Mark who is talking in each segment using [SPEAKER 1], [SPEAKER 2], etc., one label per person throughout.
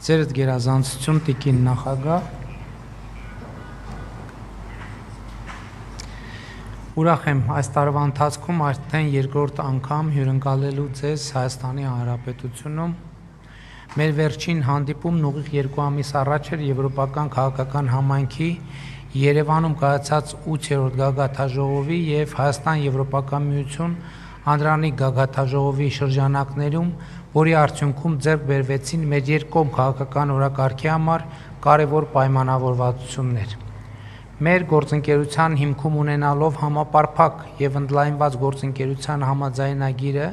[SPEAKER 1] Ձերդ գերազանցություն տիկին նախագահ, ուրախ եմ այս տարվա ընթացքում արդեն երկրորդ անգամ հյուրընկալելու ձեզ Հայաստանի Հանրապետությունում։ Մեր վերջին հանդիպումն ուղիղ 2 ամիս առաջ էր Եվրոպական քաղաքական համայնքի Երևանում կայացած 8-րդ գագաթնաժողովի եւ Հայաստան-Եվրոպական միություն անդրանիկ գագաթնաժողովի շրջանակներում, որի արդյունքում ձեռք բերվեցին մեր երկկողմ քաղաքական օրակարգի համար կարևոր պայմանավորվածություններ։ Մեր գործընկերության հիմքում ունենալով համապարփակ եւ ընդլայնված գործընկերության համաձայնագիրը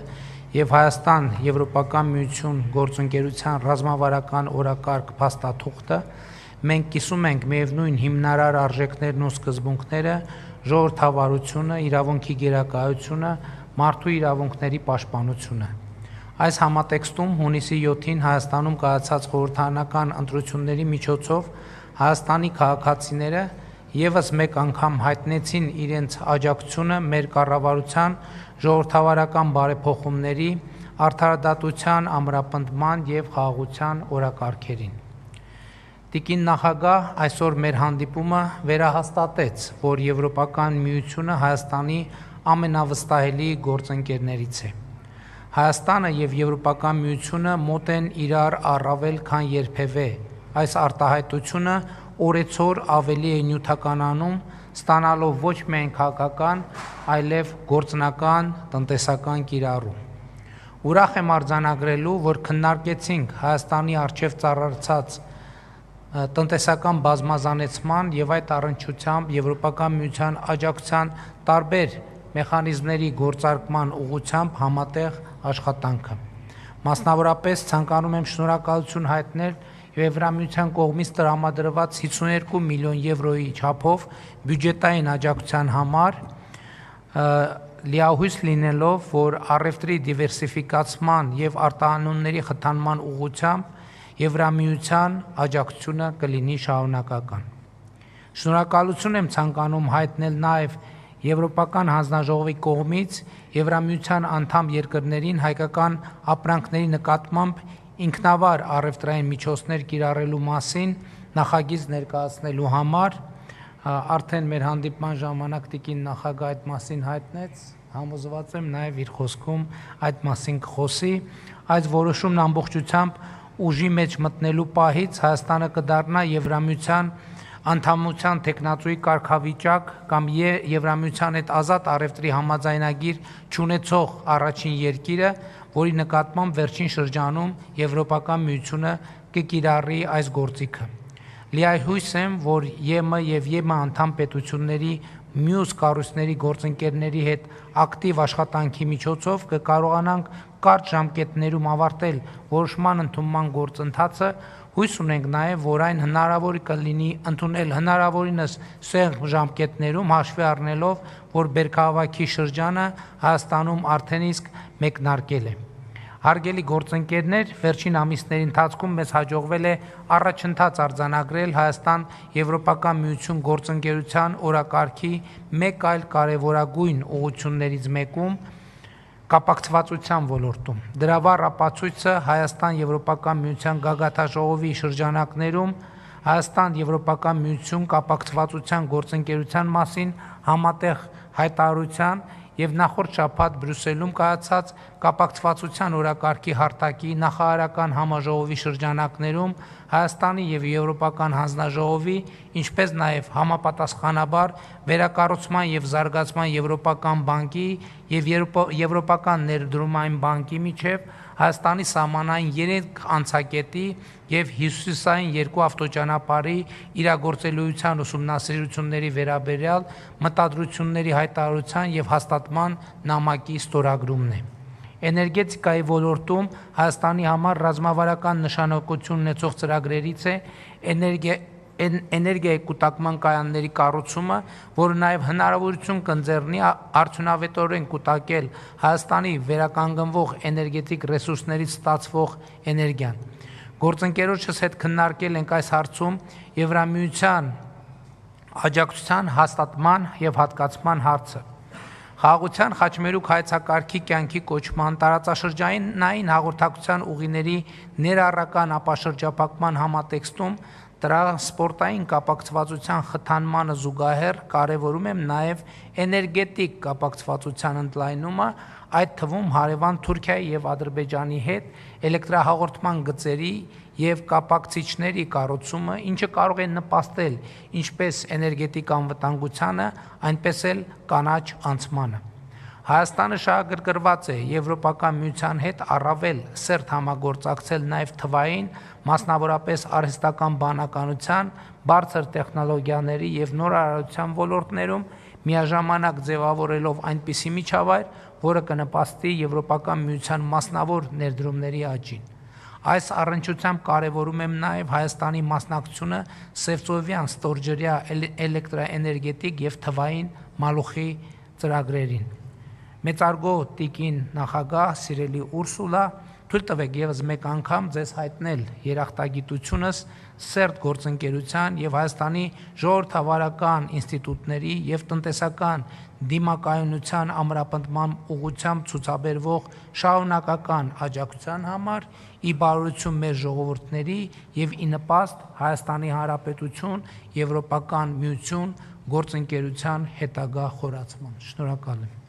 [SPEAKER 1] եւ Հայաստան-Եվրոպական միություն գործընկերության ռազմավարական օրակարգ փաստաթուղթը, մենք կիսում ենք միևնույն հիմնարար արժեքներն ու սկզբունքները, ժողովրդավարությունը, իրավունքի գերակայությունը, մարդու իրավունքների պաշտպանությունը։ Այս համատեքստում հունիսի 7-ին Հայաստանում կայացած խորհրդարանական ընտրությունների միջոցով Հայաստանի քաղաքացիները եւս մեկ անգամ հայտնեցին իրենց աջակցությունը մեր կառավարության ժողովրդավարական բարեփոխումների, արդարադատության, ամրապնդման եւ խաղաղության օրակարգերին։ Տիկին նախագահ, այսօր մեր հանդիպումը վերահաստատեց, որ Եվրոպական միությունը Հայաստանի ամենավստահելի գործընկերներից է։ Հայաստանը եւ Եվրոպական միությունը մոտ են իրար առավել քան երբևէ։ Այս արտահայտությունը օրեցօր ավելի է նյութականանում, ստանալով ոչ միայն քաղաքական, այլև գործնական, տնտեսական կիրառում։ Ուրախ եմ արձանագրելու, որ քննարկեցինք Հայաստանի առջև ծառացած տնտեսական բազմազանեցման եւ այդ առնչությամբ Եվրոպական միության աջակցության տարբեր մեխանիզմների գործարկման ուղղությամբ համատեղ աշխատանքը։ Մասնավորապես ցանկանում եմ շնորհակալություն հայտնել Եվրամիության կողմից տրամադրված 52 միլիոն եվրոյի չափով բյուջետային աջակցության համար, լիահույս լինելով, որ առևտրի դիվերսիֆիկացման եւ արտահանումների խթանման ուղղությամբ Եվրամիության աջակցությունը կլինի շարունակական։ Շնորհակալություն եմ ցանկանում հայտնել նաեւ Եվրոպական հանձնաժողովի կողմից Եվրամիության անդամ երկրներին հայկական ապրանքների նկատմամբ ինքնավար առևտրային միջոցներ կիրառելու մասին նախագիծ ներկայացնելու համար, արդեն մեր հանդիպման ժամանակ տիկին նախագահ այդ մասին հայտնեց, համոզված եմ նաև իր խոսքում այդ մասին կխոսի, այս որոշումն ամբողջությամբ ուժի մեջ մտնելու պահից Հայաստանը կդառնա Եվրամիության անդամության տեխնատուի կարգավիճակ կամ Եվրամիության հետ ազատ առևտրի համաձայնագիր չունեցող առաջին երկիրը, որի նկատմամբ վերջին շրջանում Եվրոպական միությունը կկիրառի այս գործիքը։ Լիահույս եմ, որ ԵՄ եւ ԵՄ անդամ պետությունների մյուս կառույցների գործընկերների հետ ակտիվ աշխատանքի միջոցով կկարողանանք կարճ ժամկետներում ավարտել որոշման ընդունման գործընթացը, հույս ունենք նաև, որ այն հնարավոր կլինի ընդունել հնարավորինս սեղմ ժամկետներում հաշվի առնելով, որ բերքահավաքի շրջանը Հայաստանում արդեն իսկ մեկնարկել է։ Հարգելի գործընկերներ, վերջին ամիսների ընթացքում մեզ հաջողվել է առաջընթաց արձանագրել Հայաստան-Եվրոպական միություն գործընկերության օրակարգի մեկ այլ կարևորագույն ուղղություններից մեկում կապակցվածության ոլորտում։ Դրա վառ ապացույցը Հայաստան-Եվրոպական միության գագաթնաժողովի շրջանակներում Հայաստան-Եվրոպական միություն կապակցվածության գործընկերության մասին համատեղ հայտարարության եւ նախորդ շաբաթ Բրյուսելում կայացած կապակցվածության օրակարգի հարտակի նախարարական համաժողովի շրջանակներում Հայաստանի եւ Եվրոպական հանձնաժողովի, ինչպես նաեւ համապատասխանաբար վերակառուցման եւ զարգացման Եվրոպական բանկի եւ Եվրոպական ներդրումային բանկի միջև Հայաստանի սահմանային 3 անցակետի եւ հյուսիսային 2 ավտոճանապարհի իրագործելիության ուսումնասիրությունների վերաբերյալ մտադրությունների հայտարարության եւ հաստատման նամակի ստորագրումն է։ Էներգետիկայի ոլորտում Հայաստանի համար ռազմավարական նշանակություն ունեցող ծրագրերից է էներգիայի կուտակման կայանների կառուցումը, որը նաև հնարավորություն կընձեռնի արդյունավետորեն կուտակել Հայաստանի վերականգնվող էներգետիկ ռեսուրսներից ստացվող էներգիան։ Գործընկերոջս հետ քննարկել ենք այս հարցում Եվրամիության աջակցության հաստատման եւ հատկացման հարցը։ Խաղաղության խաչմերուկ հայեցակարգի կյանքի կոչման տարածաշրջանային հաղորդակցության ուղիների ներառական ապաշրջափակման համատեքստում տրանսպորտային կապակցվածության խթանմանը զուգահեռ կարևորում եմ նաև էներգետիկ կապակցվածության ընդլայնումը, այդ թվում հարևան Թուրքիայի և Ադրբեջանի հետ էլեկտրահաղորդման գծերի և կապակցիչների կառուցումը, ինչը կարող է նպաստել ինչպես էներգետիկ անվտանգությանը, այնպես էլ կանաչ անցմանը։ Հայաստանը շահագրգռված է Եվրոպական միության հետ առավել սերտ համագործակցել նաև թվային, մասնավորապես արհեստական բանականության, բարձր տեխնոլոգիաների և նորարարության ոլորտներում, միաժամանակ ձևավորելով այնպիսի միջավայր, որը կնպաստի Եվրոպական միության մասնավոր ներդրումների աճին։ Այս առնչությամբ կարևորում եմ նաև Հայաստանի մասնակցությունը Սևծովյան ստորջրյա էլեկտրաէներգետիկ և թվային մալուխի ծրագրերին։ Մեծարգո տիկին նախագահ, սիրելի Ուրսուլա, թույլ տվեք ևս մեկ անգամ ձեզ հայտնել երախտագիտությունս սերտ գործընկերության և Հայաստանի ժողովրդավարական ինստիտուտների և տնտեսական դիմակայունության ամրապնդման ուղղությամբ ցուցաբերվող շարունակական աջակցության համար, ի բարօրություն մեր ժողովուրդների և ի նպաստ Հայաստանի Հանրապետություն Եվրոպական միություն գործընկերության հետագա խորացման։ Շնորհակալ եմ։